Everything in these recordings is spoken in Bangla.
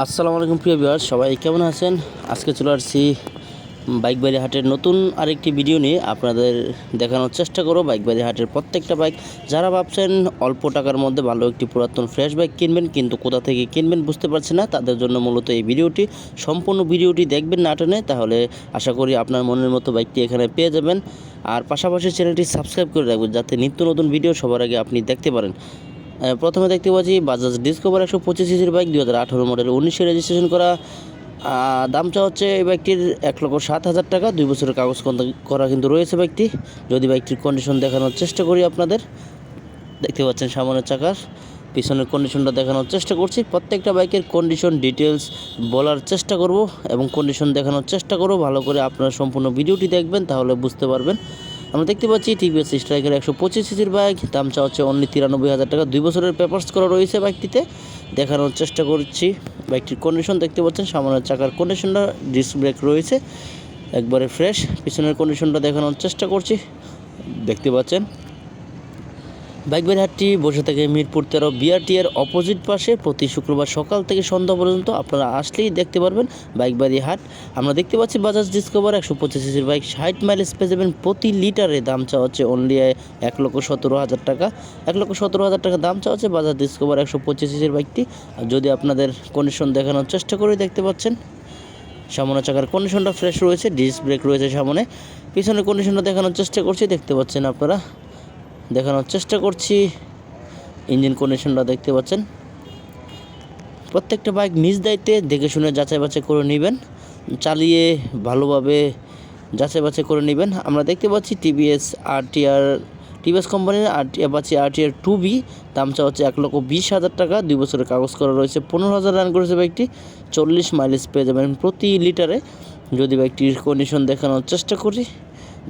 আসসালামু আলাইকুম প্রিয় ভিউয়ার্স, সবাই কেমন আছেন? আজকে চলে আসছি বাইকবাড়ি হাটের নতুন আরেকটি ভিডিও নিয়ে আপনাদের দেখানোর চেষ্টা করব। বাইকবাড়ি হাটের প্রত্যেকটা বাইক, যারা ভাবছেন অল্প টাকার মধ্যে ভালো একটি পুরাতন ফ্রেশ বাইক কিনবেন কিন্তু কোথা থেকে কিনবেন বুঝতে পারছেন না, তাদের জন্য মূলত এই ভিডিওটি। সম্পূর্ণ ভিডিওটি দেখবেন না টেনে, তাহলে আশা করি আপনার মনের মতো বাইকটি এখানে পেয়ে যাবেন। আর পাশাপাশি চ্যানেলটি সাবস্ক্রাইব করে রাখবেন যাতে নিত্য নতুন ভিডিও সবার আগে আপনি দেখতে পারেন। প্রথমে দেখতে পাচ্ছি বাজাজ ডিসকভার 125 সিসির বাইক, 2018 মডেল, 1900 রেজিস্ট্রেশন করা। দামটা হচ্ছে এই বাইকটির 1,07,000 টাকা। 2 বছরের কাগজ করা কিন্তু রয়েছে বাইকটি। যদি বাইকটির কন্ডিশন দেখানোর চেষ্টা করি আপনাদের, দেখতে পাচ্ছেন সামনের চাকার পিছনের কন্ডিশনটা দেখানোর চেষ্টা করছি। প্রত্যেকটা বাইকের কন্ডিশন ডিটেলস বলার চেষ্টা করব এবং কন্ডিশন দেখানোর চেষ্টা করব। ভালো করে আপনারা সম্পূর্ণ ভিডিওটি দেখবেন, তাহলে বুঝতে পারবেন। আমরা দেখতে পাচ্ছি টিভিএস স্ট্রাইকার 125 সিসির বাইক, দাম হচ্ছে অনলি 93,000 টাকা। 2 বছরের পেপারস করা রয়েছে বাইকটিতে। দেখানোর চেষ্টা করছি বাইকটির কন্ডিশন। দেখতে পাচ্ছেন সামনের চাকার কন্ডিশনটা, ডিস্ক ব্রেক রয়েছে একবারে ফ্রেশ। পিছনের কন্ডিশনটা দেখানোর চেষ্টা করছি, দেখতে পাচ্ছেন। বাইকবাড়ি হাটটি বসে থাকে মিরপুর 13 বিআরটি এর অপোজিট পাশে। প্রতি শুক্রবার সকাল থেকে সন্ধ্যা পর্যন্ত আপনারা আসলেই দেখতে পারবেন বাইকবাড়ি হাট। আমরা দেখতে পাচ্ছি বাজাজ ডিসকভার 125 সিসির বাইক, 60 মাইলেজ পেয়ে যাবেন প্রতি লিটারে। দাম হচ্ছে অনলি 1,17,000 টাকা। 1,17,000 টাকা দাম হচ্ছে বাজাজ ডিসকভার 125 সিসির বাইকটি। আর যদি আপনাদের কন্ডিশন দেখানোর চেষ্টা করে, দেখতে পাচ্ছেন সামনে চাকার কন্ডিশনটা ফ্রেশ রয়েছে, ডিস্ক ব্রেক রয়েছে সামনে। পিছনের কন্ডিশনটা দেখানোর চেষ্টা করছি, দেখতে পাচ্ছেন আপনারা। দেখানোর চেষ্টা করছি ইঞ্জিন কন্ডিশনটা, দেখতে পাচ্ছেন। প্রত্যেকটা বাইক নিজ দায়িত্বে দেখে শুনে যাচাই বাছাই করে নেবেন, চালিয়ে ভালোভাবে যাচাই বাছাই করে নেবেন। আমরা দেখতে পাচ্ছি টিভিএস কোম্পানির অ্যাপাচি RTR 2B, দাম হচ্ছে 1,20,000 টাকা। 2 বছরের কাগজ করা রয়েছে, 15,000 রান করেছে বাইকটি। 40 মাইলেজ পেয়ে যাবেন প্রতি লিটারে। যদি বাইকটির কন্ডিশন দেখানোর চেষ্টা করি,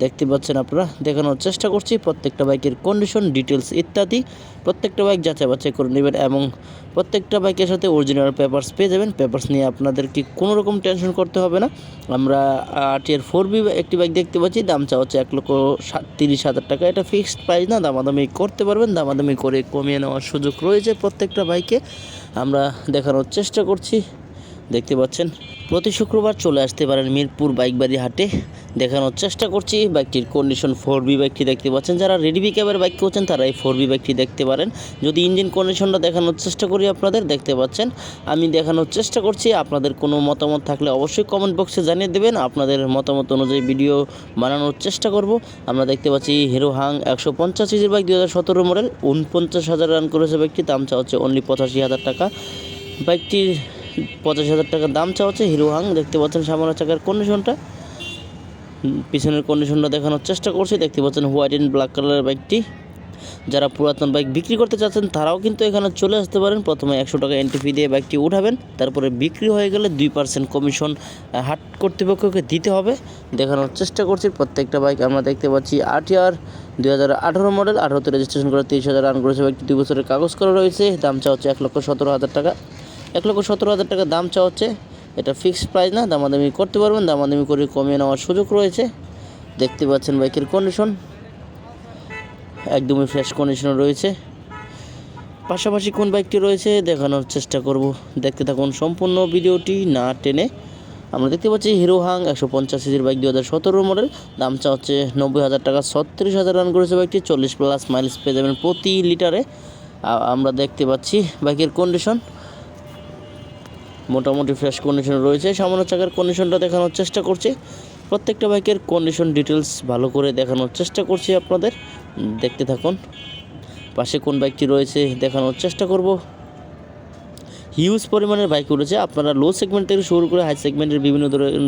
দেখতে পাচ্ছেন আপনারা। দেখানোর চেষ্টা করছি প্রত্যেকটা বাইকের কন্ডিশন ডিটেলস ইত্যাদি। প্রত্যেকটা বাইক যাচাই বাছাই করে নেবেন এবং প্রত্যেকটা বাইকের সাথে অরিজিনাল পেপারস পেয়ে যাবেন। পেপারস নিয়ে আপনাদেরকে কোনো রকম টেনশন করতে হবে না। আমরা RTR 4B একটি বাইক দেখতে পাচ্ছি, দাম হচ্ছে 1,30,000 টাকা। এটা ফিক্সড প্রাইস না, দামাদামি করতে পারবেন, দামাদামি করে কমিয়ে নেওয়ার সুযোগ রয়েছে প্রত্যেকটা বাইকে। আমরা দেখানোর চেষ্টা করছি, দেখতে পাচ্ছেন। প্রতি শুক্রবার চলে আসতে পারেন মিরপুর বাইকবাড়ি হাটে। দেখানোর চেষ্টা করছি বাইকটির কন্ডিশন। 4B বাইকটি দেখতে পাচ্ছেন, যারা রেডি পিকআপের বাইক করছেন তারা এই 4B বাইকটি দেখতে পারেন। যদি ইঞ্জিন কন্ডিশনটা দেখানোর চেষ্টা করি আপনাদের, দেখতে পাচ্ছেন আমি দেখানোর চেষ্টা করছি। আপনাদের কোনো মতামত থাকলে অবশ্যই কমেন্ট বক্সে জানিয়ে দেবেন, আপনাদের মতামত অনুযায়ী ভিডিও বানানোর চেষ্টা করব। আমরা দেখতে পাচ্ছি হিরো হাং 150 সিসির বাইক, 2017 মডেল, 49,000 রান করেছে বাইকটি। দাম হচ্ছে অনলি 85,000 টাকা। বাইকটির 85,000 টাকা দাম হচ্ছে। হিরো হাং, দেখতে পাচ্ছেন সামনের চাকার কন্ডিশনটা, পিছনের কন্ডিশনটা দেখানোর চেষ্টা করছি। দেখতে পাচ্ছেন হোয়াইট অ্যান্ড ব্ল্যাক কালারের বাইকটি। যারা পুরাতন বাইক বিক্রি করতে চাচ্ছেন তারাও কিন্তু এখানে চলে আসতে পারেন। প্রথমে 100 টাকা এন্ট্রি ফি দিয়ে বাইকটি উঠাবেন, তারপরে বিক্রি হয়ে গেলে 2% কমিশন হাট কর্তৃপক্ষকে দিতে হবে। দেখানোর চেষ্টা করছি প্রত্যেকটা বাইক। আমরা দেখতে পাচ্ছি RTR 2018 মডেল, 18তে রেজিস্ট্রেশন করে, 30,000 রান করেছে বাইকটি। 2 বছরের কাগজ করা রয়েছে। দাম হচ্ছে 1,17,000 টাকা। 1,17,000 টাকা দাম হচ্ছে। এটা ফিক্সড প্রাইস না, দামাদামি করতে পারবেন, দামাদামি করে কমিয়ে নেওয়ার সুযোগ রয়েছে। দেখতে পাচ্ছেন বাইকের কন্ডিশন একদমই ফ্রেশ কন্ডিশন রয়েছে। পাশাপাশি কোন বাইকটি রয়েছে দেখানোর চেষ্টা করব, দেখতে থাকুন সম্পূর্ণ ভিডিওটি না টেনে। আমরা দেখতে পাচ্ছি হিরো হাং 150 সিসির বাইক, 2017 মডেল, দাম হচ্ছে 90,000 টাকা। 36,000 রান করেছে বাইকটি, 40+ মাইলেজ পেয়ে যাবেন প্রতি লিটারে। আমরা দেখতে পাচ্ছি বাইকের কন্ডিশন মোটামুটি ফ্রেশ কন্ডিশন রয়েছে। সামনের চাকার কন্ডিশনটা দেখানোর চেষ্টা করছি। প্রত্যেকটা বাইকের কন্ডিশন ডিটেলস ভালো করে দেখানোর চেষ্টা করছি আপনাদের, দেখতে থাকুন। পাশে কোন বাইকটি রয়েছে দেখানোর চেষ্টা করব। হিউজ পরিমাণের বাইক রয়েছে, আপনারা লো সেগমেন্ট থেকে শুরু করে হাই সেগমেন্টের বিভিন্ন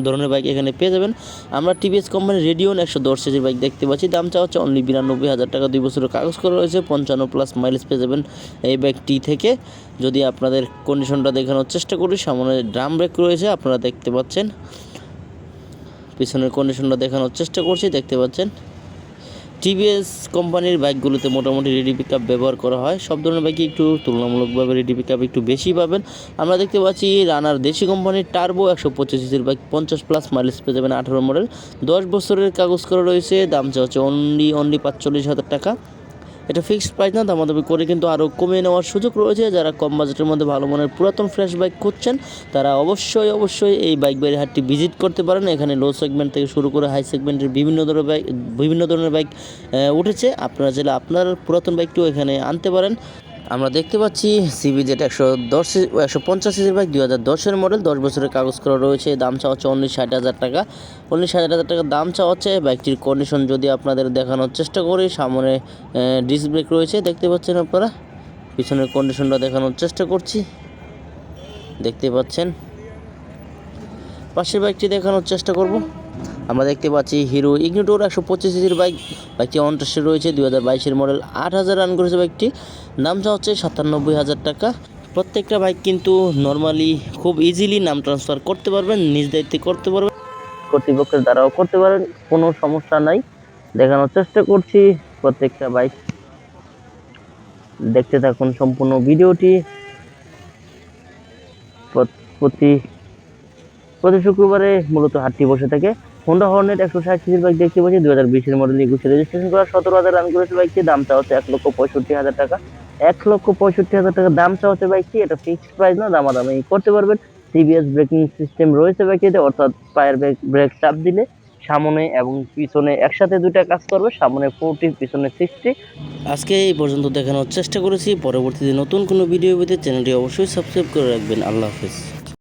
ধরনের বাইক এখানে পেয়ে যাবেন। আমরা টিভিএস কোম্পানির রেডিয়ন 110 সিসির বাইক দেখতে পাচ্ছি, দাম হচ্ছে অনলি 92,000 টাকা। 2 বছরের কাগজ করা রয়েছে, 55+ মাইলেজ পেয়ে যাবেন এই বাইকটি থেকে। যদি আপনাদের কন্ডিশনটা দেখানোর চেষ্টা করি, সামনে ড্রাম ব্রেক রয়েছে আপনারা দেখতে পাচ্ছেন। পিছনের কন্ডিশনটা দেখানোর চেষ্টা করছি, দেখতে পাচ্ছেন। টিভিএস কোম্পানির বাইকগুলোতে মোটামুটি রেডি পিকআপ ব্যবহার করা হয়। সব ধরনের বাইকে একটু তুলনামূলকভাবে রেডি পিকআপ একটু বেশি পাবেন। আমরা দেখতে পাচ্ছি রানার দেশি কোম্পানির টার্বো 125 সিসির বাইক, 50+ মাইলেজ পেয়ে যাবেন, 18 মডেল, 10 বছরের কাগজ করা রয়েছে। দাম হচ্ছে অনলি 45,000 টাকা। এটা ফিক্সড প্রাইস না, দামাদামি করে কিন্তু আরও কমিয়ে নেওয়ার সুযোগ রয়েছে। যারা কম বাজেটের মধ্যে ভালো মানের পুরাতন ফ্রেশ বাইক খুঁজছেন তারা অবশ্যই এই বাইক বাড়ির হাটটি ভিজিট করতে পারেন। এখানে লো সেগমেন্ট থেকে শুরু করে হাই সেগমেন্টের বিভিন্ন ধরনের বাইক উঠেছে। আপনারা চাইলে আপনার পুরাতন বাইকটিও এখানে আনতে পারেন। আমরা দেখতে পাচ্ছি সিবিজেড 150 সিসির বাইক 2010-এর মডেল, 10 বছরের কাগজ করা রয়েছে। দাম চাওয়া হচ্ছে 19-60 হাজার টাকা। 19-60 হাজার টাকা দাম চাওয়া হচ্ছে। বাইকটির কন্ডিশন যদি আপনাদের দেখানোর চেষ্টা করি, সামনে ডিস্ক ব্রেক রয়েছে দেখতে পাচ্ছেন আপনারা। পিছনের কন্ডিশনটা দেখানোর চেষ্টা করছি, দেখতে পাচ্ছেন। পাশের বাইকটি দেখানোর চেষ্টা করব। আমরা দেখতে পাচ্ছি হিরো ইগনিটর 125 সিসির বাইক। বাইকটি অন টেস্টে রয়েছে, 2022-এর মডেল, 8,000 রান করেছে বাইকটি। দাম চাওয়া হচ্ছে 97,000 টাকা। প্রত্যেকটা বাইক কিন্তু নর্মালি খুব ইজিলি নাম ট্রান্সফার করতে পারবেন, নিজ দায়িত্বে করতে পারবেন, কর্তৃপক্ষের দ্বারাও করতে পারেন, কোনো সমস্যা নাই। দেখানোর চেষ্টা করছি প্রত্যেকটা বাইক, দেখতে থাকুন সম্পূর্ণ ভিডিওটি। প্রতি শুক্রবারে মূলত হাটটি বসে থাকে। হোন্ডা হর্নেট 160 সিসির বাইক দেখতে পাচ্ছি, 2020-এর মডেল, 21-এ রেজিস্ট্রেশন করা, 17,000 রান করেছে বাইকটি। দাম চাওয়া হচ্ছে 1,65,000 টাকা। 1,65,000 টাকা দাম চাওয়া হচ্ছে বাইকটি। এটা ফিক্সড প্রাইস না, দামাদামি করতে পারবেন। সিবিএস ব্রেকিং সিস্টেম রয়েছে বাইকটিতে, অর্থাৎ পায়ের ব্রেক চাপ দিলে সামনে এবং পিছনে একসাথে দুইটা কাজ করবে, সামনে 40 পিছনে 60। আজকে এই পর্যন্ত দেখানোর চেষ্টা করেছি। পরবর্তীতে নতুন কোনো ভিডিও পেতে চ্যানেলটি অবশ্যই সাবস্ক্রাইব করে রাখবেন। আল্লাহ হাফেজ।